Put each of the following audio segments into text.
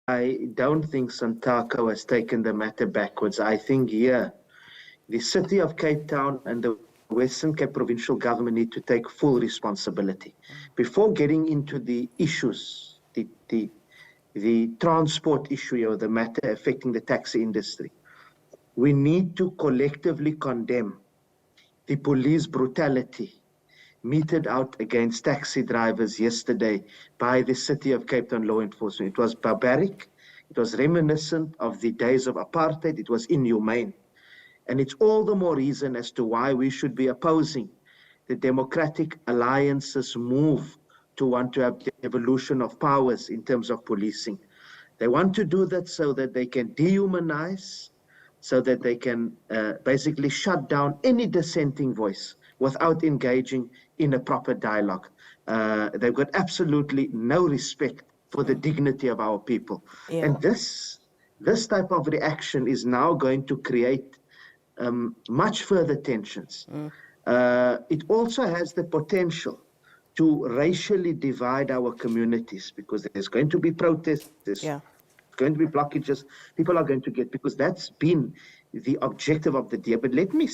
I don't think Santaco has taken the matter backwards. I think here, the city of Cape Town and the Western Cape provincial government need to take full responsibility. Before getting into the issues, the transport issue or the matter affecting the taxi industry, we need to collectively condemn the police brutality meted out against taxi drivers yesterday by the city of Cape Town law enforcement. It was barbaric. It was reminiscent of the days of apartheid. It was inhumane. And it's all the more reason as to why we should be opposing the Democratic Alliance's move to want to have the evolution of powers in terms of policing. They want to do that so that they can dehumanize, so that they can basically shut down any dissenting voice without engaging in a proper dialogue. They've got absolutely no respect for the dignity of our people. Yeah. And this type of reaction is now going to create much further tensions. It also has the potential to racially divide our communities, because there's going to be protests, there's going to be blockages, people are going to get, because that's been the objective of the day. But let me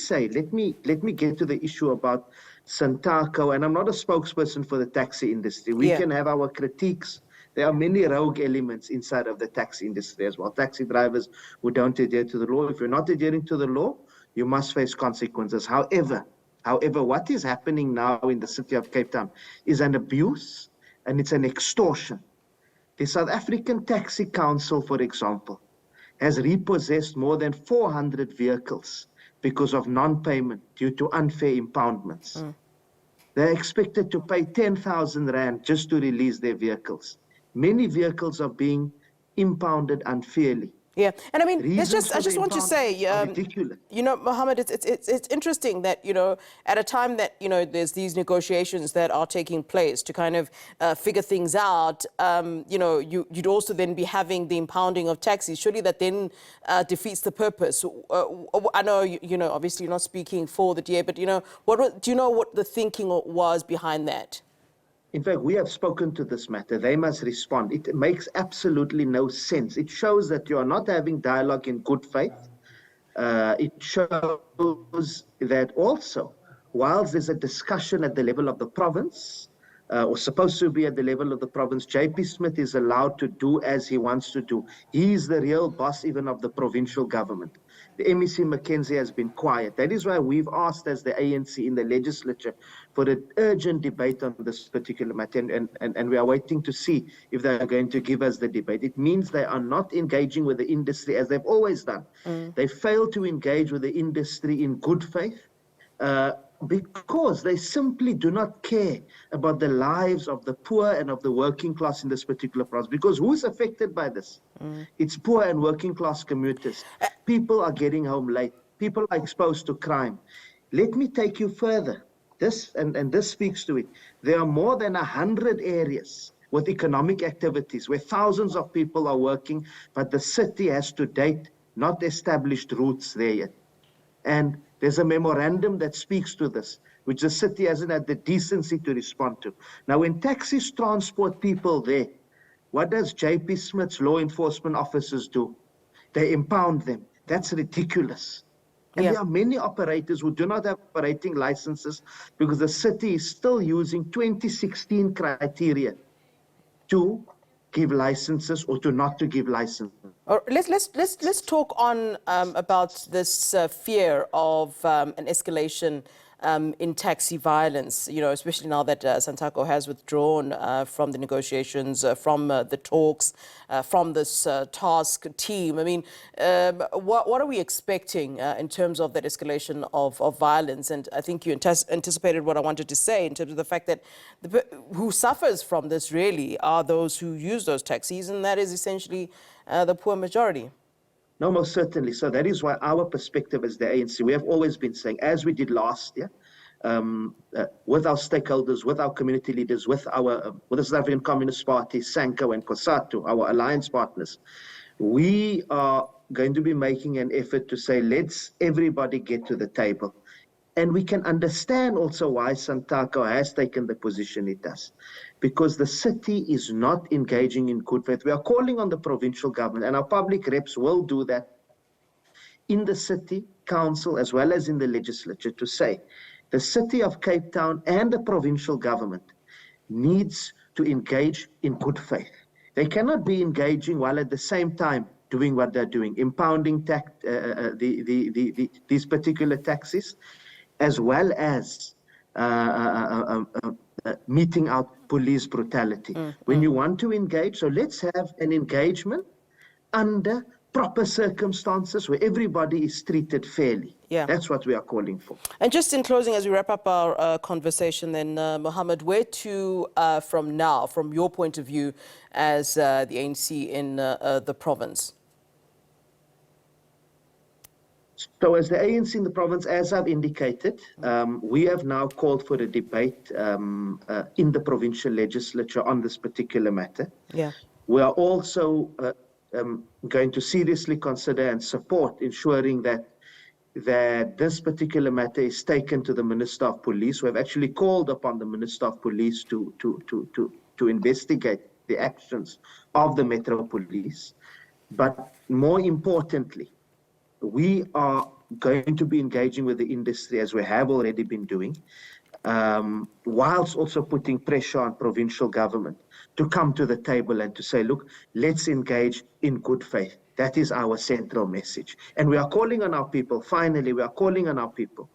get to the issue about Santaco, and I'm not a spokesperson for the taxi industry. We can have our critiques. There are many rogue elements inside of the taxi industry as well. Taxi drivers who don't adhere to the law. If you're not adhering to the law, you must face consequences. However, what is happening now in the city of Cape Town is an abuse, and it's an extortion. The South African Taxi Council, for example, has repossessed more than 400 vehicles because of non-payment due to unfair impoundments. They're expected to pay 10,000 Rand just to release their vehicles. Many vehicles are being impounded unfairly. Yeah, and I mean, I just want to say, you know, Mohammed, it's interesting that, you know, at a time that, you know, there's these negotiations that are taking place to kind of figure things out, you know, you'd also then be having the impounding of taxis. Surely that then defeats the purpose. I know, you know, obviously you're not speaking for the DA, but, you know, do you know what the thinking was behind that? In fact, we have spoken to this matter. They must respond. It makes absolutely no sense. It shows that you are not having dialogue in good faith. It shows that also, whilst there's a discussion at the level of the province, or supposed to be at the level of the province, JP Smith is allowed to do as he wants to do. He is the real boss even of the provincial government. The MEC Mackenzie has been quiet. That is why we've asked as the ANC in the legislature for an urgent debate on this particular matter, and we are waiting to see if they are going to give us the debate. It means they are not engaging with the industry as they've always done. They fail to engage with the industry in good faith, because they simply do not care about the lives of the poor and of the working class in this particular province. Because who's affected by this? It's poor and working class commuters. People are getting home late. People are exposed to crime. Let me take you further. This speaks to it. There are more than 100 areas with economic activities where thousands of people are working, but the city has to date not established routes there yet. And there's a memorandum that speaks to this, which the city hasn't had the decency to respond to. Now, when taxis transport people there, what does JP Smith's law enforcement officers do? They impound them. That's ridiculous. And there are many operators who do not have operating licenses because the city is still using 2016 criteria to give licenses or to not to give licenses. Let's talk on about this fear of an escalation in taxi violence, you know, especially now that Santaco has withdrawn from the negotiations, from the talks, from this task team. I mean, what are we expecting in terms of that escalation of violence? And I think you anticipated what I wanted to say in terms of the fact that who suffers from this really are those who use those taxis, and that is essentially the poor majority. No, most certainly. So that is why our perspective as the ANC, we have always been saying, as we did last year, with our stakeholders, with our community leaders, with the South African Communist Party, SANCO and COSATU, our alliance partners, we are going to be making an effort to say, let's everybody get to the table. And we can understand also why Santaco has taken the position it does, because the city is not engaging in good faith. We are calling on the provincial government, and our public reps will do that in the city council as well as in the legislature, to say the city of Cape Town and the provincial government needs to engage in good faith. They cannot be engaging while at the same time doing what they're doing, impounding these particular taxes, as well as meting out police brutality. When you want to engage, so let's have an engagement under proper circumstances where everybody is treated fairly. Yeah. That's what we are calling for. And just in closing, as we wrap up our conversation then, Mohammed, where to from now, from your point of view as the ANC in the province? So as the ANC in the province, as I've indicated, we have now called for a debate in the provincial legislature on this particular matter. Yeah. We are also going to seriously consider and support ensuring that this particular matter is taken to the Minister of Police. We have actually called upon the Minister of Police to investigate the actions of the Metro Police. But more importantly, we are going to be engaging with the industry, as we have already been doing, whilst also putting pressure on provincial government to come to the table and to say, look, let's engage in good faith. That is our central message. And we are calling on our people, finally, we are calling on our people,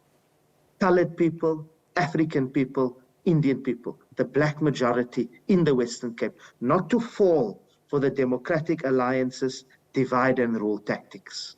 Khalid people, African people, Indian people, the black majority in the Western Cape, not to fall for the democratic alliances, divide and rule tactics.